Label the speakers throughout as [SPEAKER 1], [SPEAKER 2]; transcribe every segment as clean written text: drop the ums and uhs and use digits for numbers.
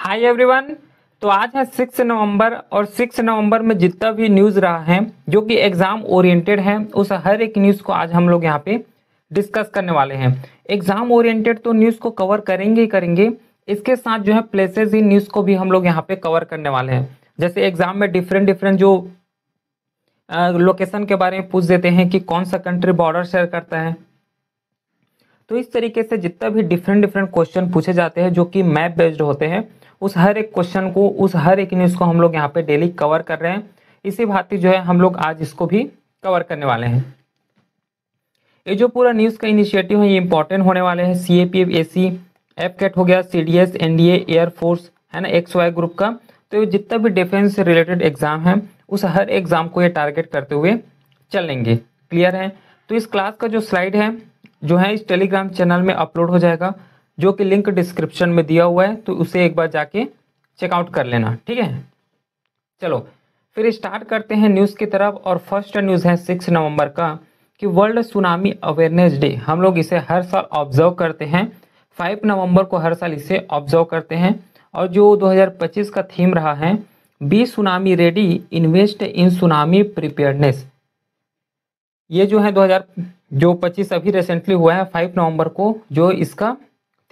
[SPEAKER 1] Hi everyone. तो आज है 6 नवंबर और 6 नवंबर में जितना भी न्यूज़ रहा है जो कि एग्ज़ाम ओरिएंटेड है उस हर एक न्यूज़ को आज हम लोग यहाँ पे डिस्कस करने वाले हैं। एग्ज़ाम ओरिएंटेड तो न्यूज़ को कवर करेंगे ही करेंगे, इसके साथ जो है प्लेसेस इन न्यूज़ को भी हम लोग यहाँ पे कवर करने वाले हैं। जैसे एग्ज़ाम में डिफरेंट डिफरेंट जो लोकेशन के बारे में पूछ देते हैं कि कौन सा कंट्री बॉर्डर शेयर करता है, तो इस तरीके से जितना भी डिफरेंट डिफरेंट क्वेश्चन पूछे जाते हैं जो कि मैप बेस्ड होते हैं, उस हर एक क्वेश्चन को, उस हर एक न्यूज़ को हम लोग यहाँ पे डेली कवर कर रहे हैं। इसी भांति जो है हम लोग आज इसको भी कवर करने वाले हैं। ये जो पूरा न्यूज़ का इनिशिएटिव है ये इंपॉर्टेंट होने वाले हैं। CAPF AC एफकेट हो गया, CDS NDA एयरफोर्स है ना, XY ग्रुप का। तो ये जितना भी डिफेंस से रिलेटेड एग्जाम है उस हर एग्जाम को ये टारगेट करते हुए चलेंगे। क्लियर है? तो इस क्लास का जो स्लाइड है जो है इस टेलीग्राम चैनल में अपलोड हो जाएगा, जो कि लिंक डिस्क्रिप्शन में दिया हुआ है, तो उसे एक बार जाके चेकआउट कर लेना। ठीक है, चलो फिर स्टार्ट करते हैं न्यूज़ की तरफ। और फर्स्ट न्यूज़ है 6 नवंबर का कि वर्ल्ड सुनामी अवेयरनेस डे, हम लोग इसे हर साल ऑब्जर्व करते हैं। 5 नवंबर को हर साल इसे ऑब्जर्व करते हैं। और जो 2025 का थीम रहा है be tsunami ready, invest in tsunami preparedness. ये जो है 2025 अभी रिसेंटली हुआ है 5 नवंबर को, जो इसका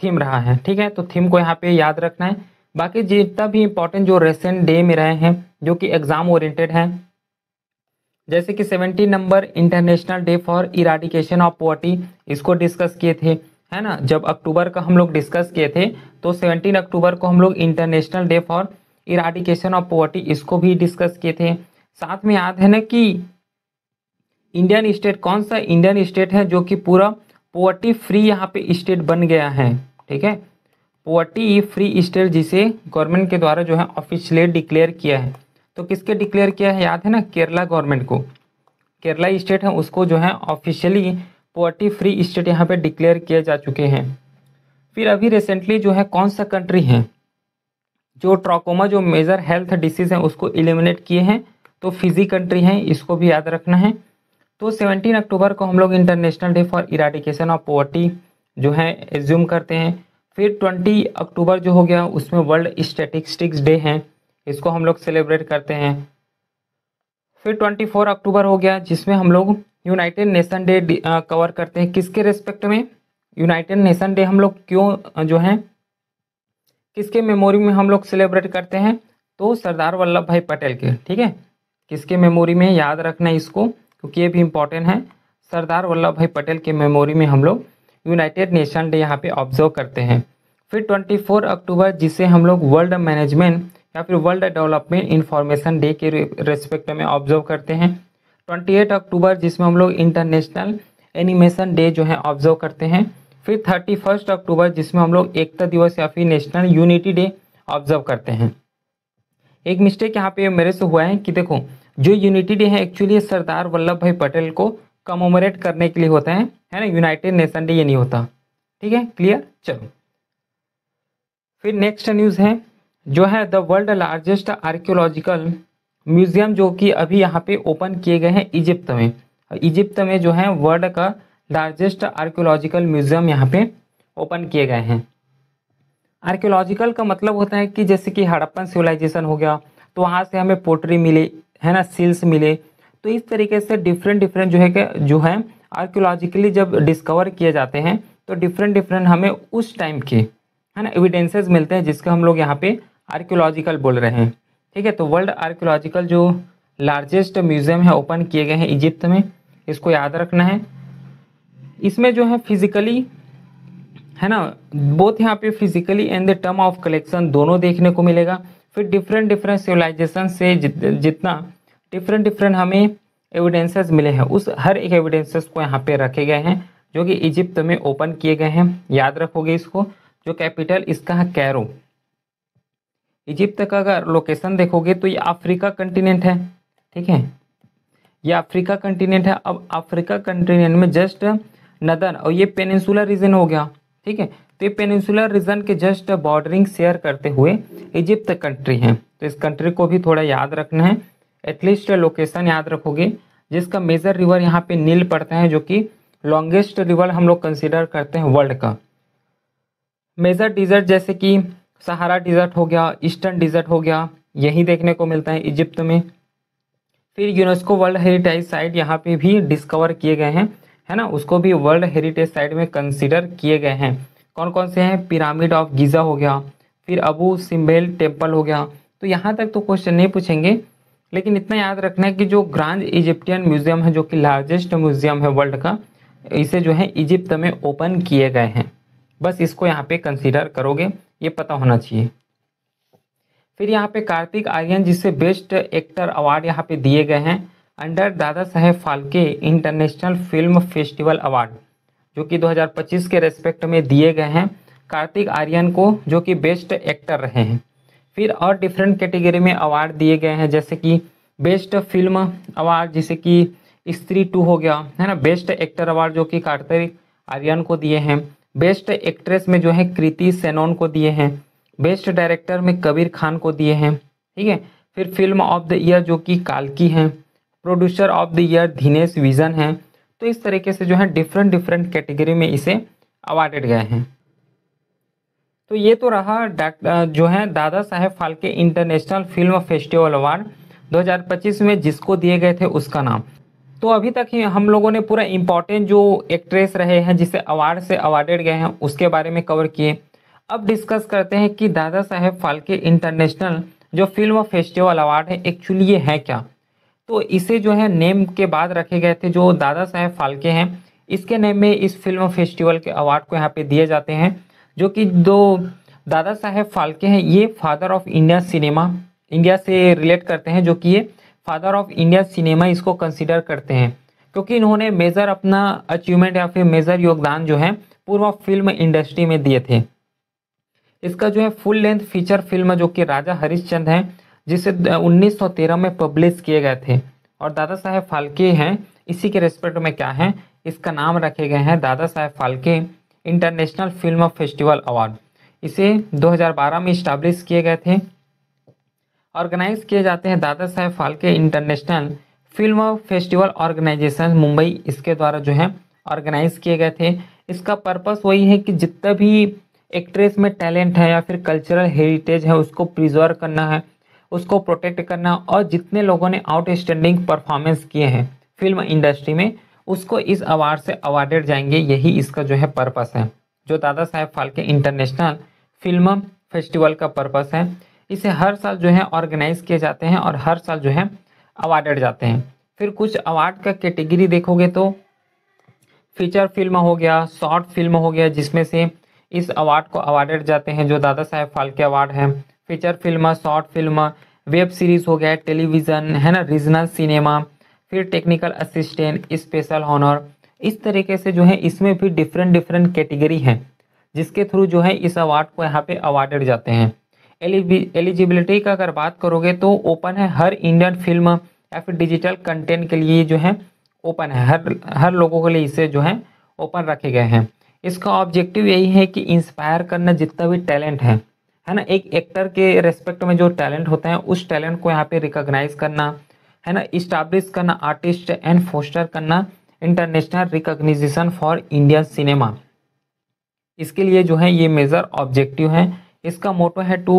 [SPEAKER 1] थीम रहा है। ठीक है, तो थीम को यहाँ पे याद रखना है। बाकी जितना भी इंपॉर्टेंट जो रिसेंट डे में रहे हैं जो कि एग्जाम ओरिएंटेड हैं, जैसे कि 17 number international day for eradication of poverty, इसको डिस्कस किए थे, है ना। जब अक्टूबर का हम लोग डिस्कस किए थे तो 17 अक्टूबर को हम लोग international day for eradication of poverty इसको भी डिस्कस किए थे। साथ में याद है ना कि इंडियन स्टेट, कौन सा इंडियन स्टेट है जो कि पूरा पॉवर्टी फ्री यहाँ पे स्टेट बन गया है। ठीक है, पॉवर्टी फ्री स्टेट जिसे गवर्नमेंट के द्वारा जो है ऑफिशियली डिक्लेयर किया है। तो किसके डिक्लेयर किया है याद है ना, केरला गवर्नमेंट को। केरला स्टेट है उसको जो है ऑफिशियली पॉवर्टी फ्री स्टेट यहाँ पे डिक्लेयर किए जा चुके हैं। फिर अभी रिसेंटली जो है कौन सा कंट्री है जो ट्राकोमा जो मेजर हेल्थ डिसीज है उसको एलिमिनेट किए हैं, तो फिजी कंट्री है, इसको भी याद रखना है। तो 17 अक्टूबर को हम लोग international day for eradication of poverty जो है एज्यूम करते हैं। फिर 20 अक्टूबर जो हो गया उसमें वर्ल्ड स्टैटिस्टिक्स डे है, इसको हम लोग सेलिब्रेट करते हैं। फिर 24 अक्टूबर हो गया जिसमें हम लोग यूनाइटेड नेशन डे कवर करते हैं। किसके रेस्पेक्ट में यूनाइटेड नेशन डे हम लोग क्यों जो है किसके मेमोरी में हम लोग सेलिब्रेट करते हैं, तो सरदार वल्लभ भाई पटेल के। ठीक है, किसके मेमोरी में, याद रखना है इसको क्योंकि ये भी इंपॉर्टेंट है। सरदार वल्लभ भाई पटेल के मेमोरी में हम लोग यूनाइटेड नेशन डे यहाँ पे ऑब्जर्व करते हैं। फिर 24 अक्टूबर जिसे हम लोग वर्ल्ड मैनेजमेंट या फिर वर्ल्ड डेवलपमेंट इंफॉर्मेशन डे के रेस्पेक्ट में ऑब्जर्व करते हैं। 28 अक्टूबर जिसमें हम लोग इंटरनेशनल एनिमेशन डे जो है ऑब्जर्व करते हैं। फिर 31 अक्टूबर जिसमें हम लोग एकता दिवस या फिर नेशनल यूनिटी डे ऑब्जर्व करते हैं। एक मिस्टेक यहाँ पे मेरे से हुआ है कि देखो, जो यूनिटी डे है एक्चुअली सरदार वल्लभ भाई पटेल को कमोमोरेट करने के लिए होता है ना, यूनाइटेड नेशन डे ये नहीं होता। ठीक है, क्लियर। चलो फिर नेक्स्ट न्यूज़ है जो है the world largest archaeological museum, जो कि अभी यहाँ पे ओपन किए गए हैं इजिप्ट में। इजिप्ट में जो है वर्ल्ड का लार्जेस्ट आर्कियोलॉजिकल म्यूजियम यहाँ पे ओपन किए गए हैं। आर्कियोलॉजिकल का मतलब होता है कि जैसे कि हड़प्पन सिविलाइजेशन हो गया तो वहाँ से हमें पोटरी मिले, है ना, सील्स मिले। तो इस तरीके से डिफरेंट डिफरेंट जो है आर्कियोलॉजिकली जब डिस्कवर किए जाते हैं तो डिफरेंट डिफरेंट हमें उस टाइम के, है ना, एविडेंसेस मिलते हैं जिसको हम लोग यहाँ पे आर्कियोलॉजिकल बोल रहे हैं। ठीक है, तो वर्ल्ड आर्कियोलॉजिकल जो लार्जेस्ट म्यूजियम है ओपन किए गए हैं इजिप्ट में, इसको याद रखना है। इसमें जो है फिजिकली, है ना, बोथ यहाँ पे physically and the term of collection दोनों देखने को मिलेगा। फिर डिफरेंट डिफरेंट सिविलाइजेशन से जितना डिफरेंट डिफरेंट हमें एविडेंसेस मिले हैं उस हर एक एविडेंसेस को यहाँ पे रखे गए हैं जो कि इजिप्ट में ओपन किए गए हैं। याद रखोगे इसको। जो कैपिटल इसका है कैरो। इजिप्ट का अगर लोकेशन देखोगे तो ये अफ्रीका कंटिनेंट है। ठीक है, ये अफ्रीका कंटिनेंट है। अब अफ्रीका कंटिनेंट में जस्ट नदन, और ये पेनिनसुलर रीजन हो गया। ठीक है, तो ये पेनिनसुलर रीजन के जस्ट बॉर्डरिंग शेयर करते हुए इजिप्ट कंट्री है। तो इस कंट्री को भी थोड़ा याद रखना है। एटलीस्ट लोकेशन याद रखोगे जिसका मेजर रिवर यहाँ पे नील पड़ता है, जो कि लॉन्गेस्ट रिवर हम लोग कंसिडर करते हैं वर्ल्ड का। मेजर डिजर्ट जैसे कि सहारा डिजर्ट हो गया, ईस्टर्न डिजर्ट हो गया, यही देखने को मिलता है इजिप्ट में। फिर यूनेस्को वर्ल्ड हेरिटेज साइट यहाँ पे भी डिस्कवर किए गए हैं, है ना, उसको भी वर्ल्ड हेरिटेज साइट में कंसीडर किए गए हैं। कौन कौन से हैं? पिरामिड ऑफ गीज़ा हो गया, फिर अबू सिम्बेल टेम्पल हो गया। तो यहाँ तक तो क्वेश्चन नहीं पूछेंगे, लेकिन इतना याद रखना है कि जो ग्रांड इजिप्टियन म्यूजियम है, जो कि लार्जेस्ट म्यूजियम है वर्ल्ड का, इसे जो है इजिप्ट में ओपन किए गए हैं। बस इसको यहाँ पे कंसीडर करोगे, ये पता होना चाहिए। फिर यहाँ पे कार्तिक आर्यन जिसे बेस्ट एक्टर अवार्ड यहाँ पे दिए गए हैं under Dada Saheb Phalke international film festival award, जो कि 2025 के रेस्पेक्ट में दिए गए हैं कार्तिक आर्यन को, जो कि बेस्ट एक्टर रहे हैं। फिर और डिफरेंट कैटेगरी में अवार्ड दिए गए हैं, जैसे कि बेस्ट फिल्म अवार्ड जैसे कि स्त्री 2 हो गया, है ना। बेस्ट एक्टर अवार्ड जो कि कार्तिक आर्यन को दिए हैं। बेस्ट एक्ट्रेस में जो है कृति सेनन को दिए हैं। बेस्ट डायरेक्टर में कबीर खान को दिए हैं, ठीक है। फिर फिल्म ऑफ द ईयर जो कि काल्की हैं। Producer of the year Dinesh vision हैं। तो इस तरीके से जो है डिफरेंट डिफरेंट कैटेगरी में इसे अवार्डेड गए हैं। तो ये तो रहा जो है Dada Saheb Phalke international film festival award 2025 में जिसको दिए गए थे उसका नाम। तो अभी तक ही हम लोगों ने पूरा इम्पोर्टेंट जो एक्ट्रेस रहे हैं जिसे अवार्ड से अवार्डेड गए हैं उसके बारे में कवर किए। अब डिस्कस करते हैं कि दादा साहेब फाल्के इंटरनेशनल जो फिल्म फेस्टिवल अवार्ड है एक्चुअली ये है क्या। तो इसे जो है नेम के बाद रखे गए थे, जो दादा साहेब फाल्के हैं इसके नेम में इस फिल्म फेस्टिवल के अवार्ड को यहाँ पे दिए जाते हैं। जो कि दो दादा साहेब फाल्के हैं ये father of India cinema, India से रिलेट करते हैं, जो कि ये फादर ऑफ इंडिया सिनेमा इसको कंसिडर करते हैं, क्योंकि इन्होंने मेजर अपना अचीवमेंट या फिर मेजर योगदान जो है पूर्व फिल्म इंडस्ट्री में दिए थे। इसका जो है फुल लेंथ फीचर फिल्म जो कि राजा हरिश्चंद्र है, जिसे 1913 में पब्लिश किए गए थे। और दादा साहेब फाल्के हैं इसी के रेस्पेक्ट में क्या है, इसका नाम रखे गए हैं Dada Saheb Phalke international film festival award. इसे 2012 में इस्टेब्लिश किए गए थे। ऑर्गेनाइज किए जाते हैं Dada Saheb Phalke international film festival organization Mumbai, इसके द्वारा जो है ऑर्गेनाइज किए गए थे। इसका पर्पस वही है कि जितना भी एक्ट्रेस में टैलेंट है या फिर कल्चरल हेरिटेज है उसको प्रिजर्व करना है, उसको प्रोटेक्ट करना, और जितने लोगों ने आउटस्टैंडिंग परफॉर्मेंस किए हैं फिल्म इंडस्ट्री में उसको इस अवार्ड से अवार्डेड जाएंगे। यही इसका जो है पर्पस है, जो दादा Saheb Phalke international film festival का पर्पस है। इसे हर साल जो है ऑर्गेनाइज किए जाते हैं और हर साल जो है अवार्डेड जाते हैं। फिर कुछ अवार्ड का कैटेगरी देखोगे तो फीचर फिल्म हो गया, शॉर्ट फिल्म हो गया, जिसमें से इस अवार्ड को अवार्डेड जाते हैं जो दादा साहेब फाल्के अवार्ड है। Feature film, short film, web series हो गया, टेलीविज़न, है ना, रीजनल सिनेमा, फिर टेक्निकल असिस्टेंट, स्पेशल हॉनर। इस तरीके से जो है इसमें भी डिफरेंट डिफरेंट कैटेगरी हैं जिसके थ्रू जो है इस अवार्ड को यहाँ पे अवार्डेड जाते हैं। एलिजिबिलिटी का अगर बात करोगे तो ओपन है हर इंडियन फिल्म या फिर डिजिटल कंटेंट के लिए जो है ओपन है, हर लोगों के लिए इसे जो है ओपन रखे गए हैं। इसका ऑब्जेक्टिव यही है कि इंस्पायर करना जितना भी टैलेंट है ना, एक एक्टर के रेस्पेक्ट में जो टैलेंट होता है उस टैलेंट को यहाँ पे रिकॉग्नाइज करना, है ना, इस्टेब्लिश करना आर्टिस्ट एंड फोस्टर करना international recognition for Indian cinema. इसके लिए जो है ये मेजर ऑब्जेक्टिव है। इसका मोटो है to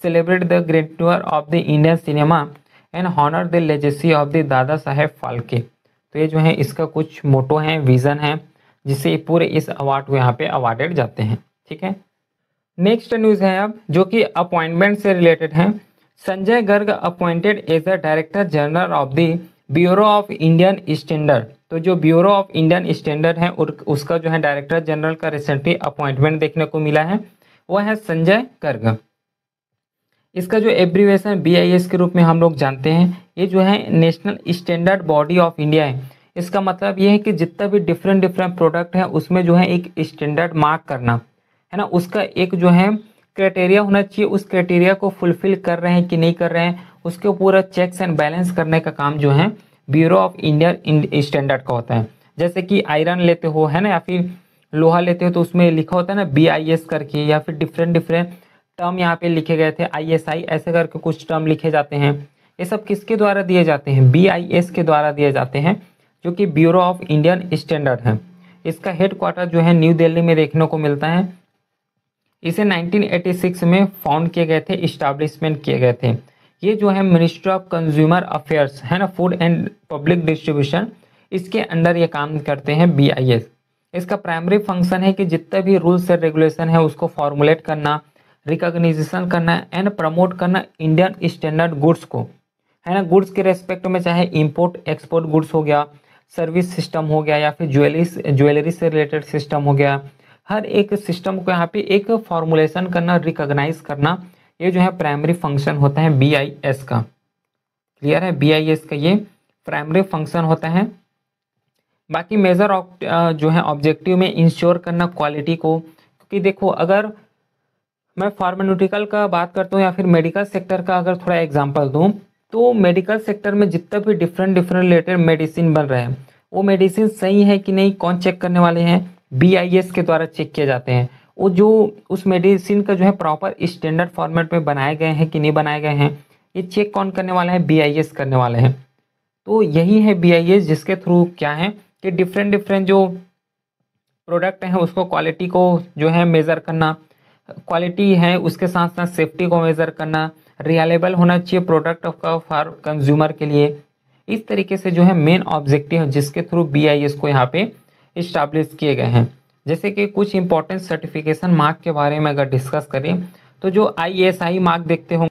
[SPEAKER 1] celebrate the greatness of the Indian cinema and honour the legacy of the Dada Saheb Phalke. तो ये जो है इसका कुछ मोटो है, विजन है, जिससे पूरे इस अवार्ड को यहाँ पे अवार्डेड जाते हैं। ठीक है, नेक्स्ट न्यूज़ है अब जो कि अपॉइंटमेंट से रिलेटेड है। Sanjay Garg appointed as a director general of the bureau of Indian standard. तो जो ब्यूरो ऑफ इंडियन स्टैंडर्ड है उसका जो है डायरेक्टर जनरल का रिसेंटली अपॉइंटमेंट देखने को मिला है, वह है संजय गर्ग। इसका जो एब्रीवेशन BIS के रूप में हम लोग जानते हैं, ये जो है national standard body of India है। इसका मतलब ये है कि जितना भी डिफरेंट डिफरेंट प्रोडक्ट है उसमें जो है एक स्टैंडर्ड मार्क करना, है ना, उसका एक जो है क्राइटेरिया होना चाहिए, उस क्राइटेरिया को फुलफिल कर रहे हैं कि नहीं कर रहे हैं, उसके पूरा चेक्स एंड बैलेंस करने का काम जो है ब्यूरो ऑफ इंडियन स्टैंडर्ड का होता है। जैसे कि आयरन लेते हो, है ना, या फिर लोहा लेते हो तो उसमें लिखा होता है ना BIS करके, या फिर डिफरेंट डिफरेंट टर्म यहाँ पे लिखे गए थे, ISI ऐसे करके कुछ टर्म लिखे जाते हैं। ये सब किसके द्वारा दिए जाते हैं? BIS के द्वारा दिए जाते हैं, जो कि ब्यूरो ऑफ इंडियन स्टैंडर्ड है। इसका हेड क्वार्टर जो है न्यू दिल्ली में देखने को मिलता है। इसे 1986 में फाउंड किए गए थे, इस्टेब्लिशमेंट किए गए थे। ये जो है मिनिस्ट्री ऑफ कंज्यूमर अफेयर्स है ना, फूड एंड पब्लिक डिस्ट्रीब्यूशन, इसके अंडर ये काम करते हैं BIS। इसका प्राइमरी फंक्शन है कि जितने भी रूल्स एंड रेगुलेशन है उसको फॉर्मुलेट करना, रिकॉग्निशन करना एंड प्रमोट करना इंडियन स्टैंडर्ड गुड्स को, है ना। गुड्स के रेस्पेक्ट में चाहे इंपोर्ट एक्सपोर्ट गुड्स हो गया, सर्विस सिस्टम हो गया, या फिर ज्वेलरी से रिलेटेड सिस्टम हो गया, हर एक सिस्टम को यहाँ पे एक फॉर्मुलेशन करना, रिकॉग्नाइज करना, ये जो है प्राइमरी फंक्शन होता है BIS का। क्लियर है, BIS का ये प्राइमरी फंक्शन होता है। बाकी मेजर जो है ऑब्जेक्टिव में इंश्योर करना क्वालिटी को, क्योंकि देखो अगर मैं फार्मास्यूटिकल का बात करता हूँ या फिर मेडिकल सेक्टर का अगर थोड़ा एग्जांपल दूँ, तो मेडिकल सेक्टर में जितना भी डिफरेंट रिलेटेड मेडिसिन बन रहे हैं, वो मेडिसिन सही है कि नहीं कौन चेक करने वाले हैं, BIS के द्वारा चेक किए जाते हैं। वो जो उस मेडिसिन का जो है प्रॉपर स्टैंडर्ड फॉर्मेट में बनाए गए हैं कि नहीं बनाए गए हैं, ये चेक कौन करने वाला है, BIS करने वाले हैं। तो यही है BIS, जिसके थ्रू क्या है कि डिफरेंट जो प्रोडक्ट हैं उसको क्वालिटी को जो है मेज़र करना, क्वालिटी है उसके साथ साथ सेफ्टी को मेज़र करना, रिलायबल होना चाहिए प्रोडक्ट का फॉर कंज्यूमर के लिए। इस तरीके से जो है मेन ऑब्जेक्टिव है जिसके थ्रू BIS को यहाँ पे इस्टेब्लिश किए गए हैं। जैसे कि कुछ इंपॉर्टेंट सर्टिफिकेशन मार्क के बारे में अगर डिस्कस करें तो जो ISI मार्क देखते हो,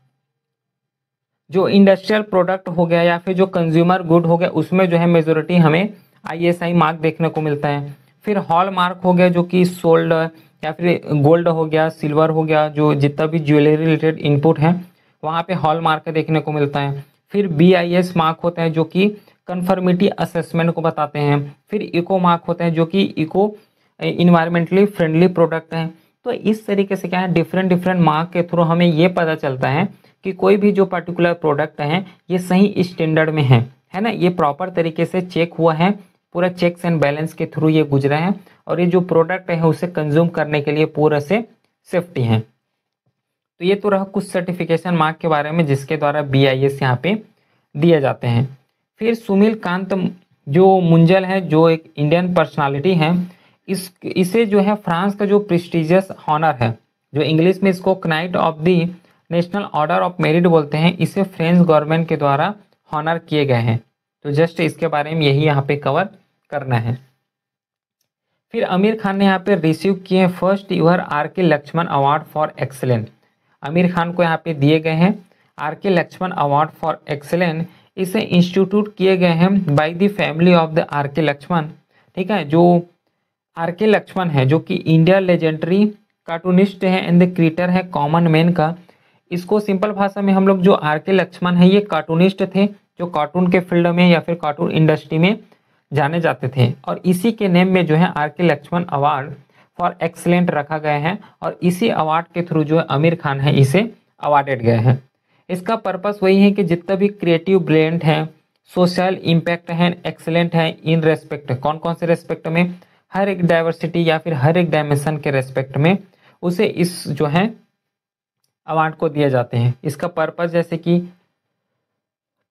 [SPEAKER 1] जो इंडस्ट्रियल प्रोडक्ट हो गया या फिर जो कंज्यूमर गुड हो गया, उसमें जो है मेजोरिटी हमें ISI मार्क देखने को मिलता है। फिर हॉल मार्क हो गया जो कि सोल्ड या फिर गोल्ड हो गया, सिल्वर हो गया, जो जितना भी ज्वेलरी रिलेटेड इनपुट है वहाँ पे हॉल मार्क देखने को मिलता है। फिर BIS मार्क होता है जो कि कन्फर्मिटी असेसमेंट को बताते हैं। फिर इको मार्क होता है जो कि इको इन्वायरमेंटली फ्रेंडली प्रोडक्ट हैं। तो इस तरीके से क्या है, डिफरेंट मार्क के थ्रू हमें ये पता चलता है कि कोई भी जो पर्टिकुलर प्रोडक्ट है ये सही स्टैंडर्ड में है ना, ये प्रॉपर तरीके से चेक हुआ है, पूरा चेक्स एंड बैलेंस के थ्रू ये गुजरा है, और ये जो प्रोडक्ट है उसे कंज्यूम करने के लिए पूरा से सेफ्टी है। तो ये तो रहा कुछ सर्टिफिकेशन मार्क के बारे में जिसके द्वारा BIS यहाँ पे दिए जाते हैं। फिर सुनील कांत जो मुंजल है, जो एक इंडियन पर्सनालिटी है, इसे जो है फ्रांस का जो प्रेस्टिजियस हॉनर है, जो इंग्लिश में इसको night of the national order of merit बोलते हैं, इसे फ्रेंच गवर्नमेंट के द्वारा हॉनर किए गए हैं। तो जस्ट इसके बारे में यही यहाँ पे कवर करना है। फिर आमिर खान ने यहाँ पे रिसीव किए first ever RK Laxman award for excellence. Aamir Khan को यहाँ पे दिए गए हैं RK Laxman award for excellence. इसे इंस्टीट्यूट किए गए हैं by the family of the RK Laxman. ठीक है, जो RK लक्ष्मण है जो कि इंडिया लेजेंडरी कार्टूनिस्ट है एंड द क्रिएटर है कॉमन मैन का। इसको सिंपल भाषा में हम लोग जो RK लक्ष्मण है ये कार्टूनिस्ट थे जो कार्टून के फील्ड में या फिर कार्टून इंडस्ट्री में जाने जाते थे, और इसी के नेम में जो है RK Laxman award for excellent रखा गया है, और इसी अवार्ड के थ्रू जो है आमिर खान है इसे अवार्डेड गए हैं। इसका पर्पस वही है कि जितना भी क्रिएटिव ब्रिलियंट है, सोशल इम्पैक्ट है, एक्सलेंट है, इन रेस्पेक्ट कौन कौन से रेस्पेक्ट में, हर एक डाइवर्सिटी या फिर हर एक डायमेंशन के रेस्पेक्ट में उसे इस जो है अवार्ड को दिए जाते हैं। इसका पर्पस जैसे कि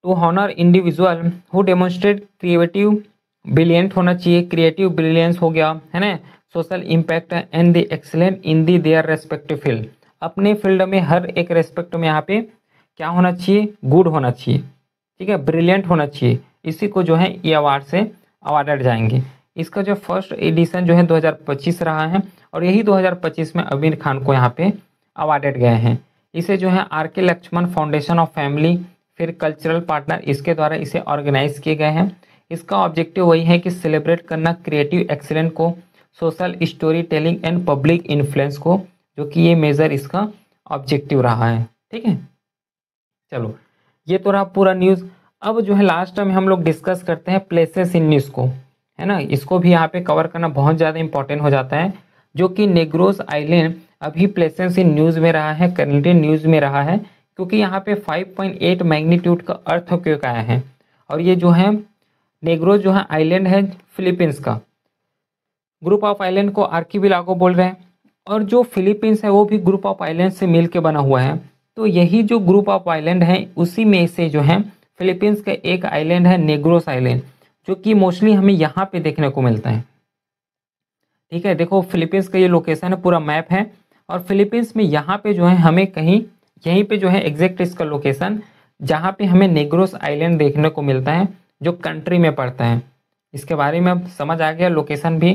[SPEAKER 1] to honour individual who demonstrate creative brilliant होना चाहिए, क्रिएटिव ब्रिलियंस हो गया है ना, social impact and the excellent in the their respective field. अपने फील्ड में हर एक रेस्पेक्ट में यहाँ पे क्या होना चाहिए, गुड होना चाहिए, ठीक है, ब्रिलियंट होना चाहिए। इसी को जो है ये अवार्ड से अवार्डेड जाएंगे। इसका जो फर्स्ट एडिशन जो है 2025 रहा है, और यही 2025 में आमिर खान को यहाँ पे अवार्डेड गए हैं। इसे जो है RK Laxman foundation of family, फिर कल्चरल पार्टनर, इसके द्वारा इसे ऑर्गेनाइज किए गए हैं। इसका ऑब्जेक्टिव वही है कि सेलिब्रेट करना क्रिएटिव एक्सीलेंस को, social story telling and public influence को, जो कि ये मेजर इसका ऑब्जेक्टिव रहा है। ठीक है, चलो ये तो रहा पूरा न्यूज़। अब जो है लास्ट में हम लोग डिस्कस करते हैं प्लेसेस इन न्यूज़ को, है ना, इसको भी यहाँ पे कवर करना बहुत ज़्यादा इंपॉर्टेंट हो जाता है, जो कि नेग्रोस आइलैंड अभी प्लेसेस इन न्यूज़ में रहा है, करेंटली न्यूज़ में रहा है, क्योंकि यहाँ पे 5.8 मैग्नीट्यूड का अर्थक्वेक आया है। और ये जो है नेग्रोस जो है आइलैंड है फिलीपींस का, ग्रुप ऑफ आइलैंड को आर्किपिलागो बोल रहे हैं, और जो फिलीपींस है वो भी ग्रुप ऑफ आइलैंड से मिल के बना हुआ है। तो यही जो ग्रुप ऑफ आइलैंड है उसी में से जो है फिलीपींस का एक आइलैंड है नेग्रोस आइलैंड, जो कि मोस्टली हमें यहाँ पे देखने को मिलता है। ठीक है, देखो फिलीपींस का ये लोकेशन है, पूरा मैप है, और फिलीपींस में यहाँ पे जो है हमें कहीं यहीं पे जो है एग्जैक्ट इसका लोकेशन जहाँ पे हमें नेग्रोस आइलैंड देखने को मिलता है जो कंट्री में पड़ता है। इसके बारे में अब समझ आ गया लोकेशन भी।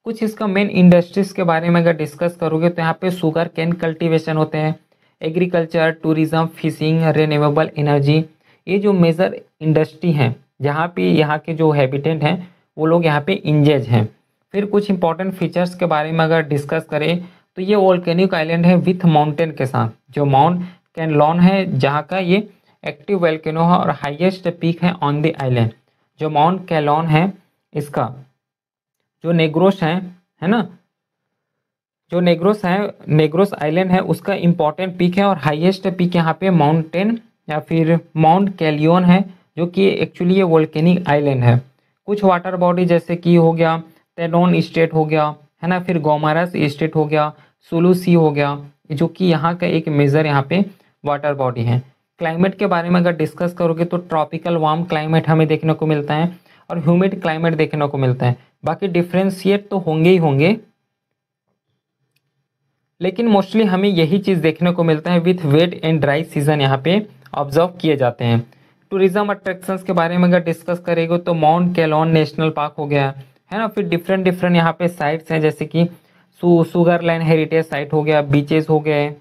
[SPEAKER 1] कुछ इसका मेन इंडस्ट्रीज के बारे में अगर डिस्कस करोगे तो यहाँ पे शुगर कैन कल्टीवेशन होते हैं, agriculture, tourism, fishing, renewable energy, ये जो मेजर इंडस्ट्री हैं जहाँ पे यहाँ के जो हैबिटेंट हैं वो लोग यहाँ पे इंजेज हैं। फिर कुछ इंपॉर्टेंट फीचर्स के बारे में अगर डिस्कस करें तो ये वोल्केनिक आइलैंड है विथ माउंटेन के साथ, जो माउंट कैनलॉन है जहाँ का ये एक्टिव वोल्केनो है और हाईएस्ट पीक है ऑन द आइलैंड। जो माउंट कैलॉन है इसका जो नेग्रोस है ना, जो नेग्रोस आइलैंड है उसका इम्पॉर्टेंट पीक है और हाईएस्ट पीक यहाँ पे माउंटेन या फिर माउंट कैलियन है जो कि एक्चुअली ये वोल्केनिक आइलैंड है। कुछ वाटर बॉडी जैसे कि हो गया तेनोन स्टेट हो गया है ना, फिर गोमारस स्टेट हो गया, सुलू सी हो गया, जो कि यहाँ का एक मेजर यहाँ पे वाटर बॉडी है। क्लाइमेट के बारे में अगर डिस्कस करोगे तो ट्रॉपिकल वार्म क्लाइमेट हमें देखने को मिलता है और ह्यूमिड क्लाइमेट देखने को मिलता है। बाकी डिफ्रेंशिएट तो होंगे ही होंगे, लेकिन मोस्टली हमें यही चीज़ देखने को मिलता है with wet and dry season यहाँ पे ऑब्जर्व किए जाते हैं। टूरिज्म अट्रैक्शंस के बारे में अगर डिस्कस करेंगे तो माउंट कैलॉन नेशनल पार्क हो गया है ना, फिर डिफरेंट यहाँ पे साइट्स हैं जैसे कि सुगरलैंड हेरिटेज साइट हो गया, बीचेस हो गए,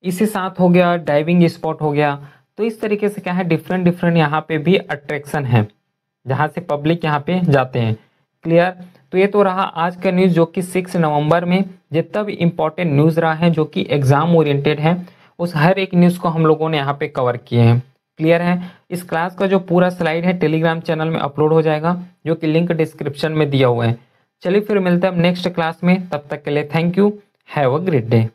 [SPEAKER 1] इसी साथ हो गया डाइविंग स्पॉट हो गया। तो इस तरीके से क्या है डिफरेंट यहाँ पे भी अट्रैक्शन है जहाँ से पब्लिक यहाँ पे जाते हैं। क्लियर। तो ये तो रहा आज का न्यूज़ जो कि 6 नवंबर में जितना भी इम्पोर्टेंट न्यूज़ रहा है जो कि एग्जाम ओरिएंटेड है उस हर एक न्यूज़ को हम लोगों ने यहाँ पे कवर किए हैं। क्लियर है। इस क्लास का जो पूरा स्लाइड है टेलीग्राम चैनल में अपलोड हो जाएगा जो कि लिंक डिस्क्रिप्शन में दिया हुआ है। चलिए फिर मिलते हैं नेक्स्ट क्लास में, तब तक के लिए thank you, have a great day.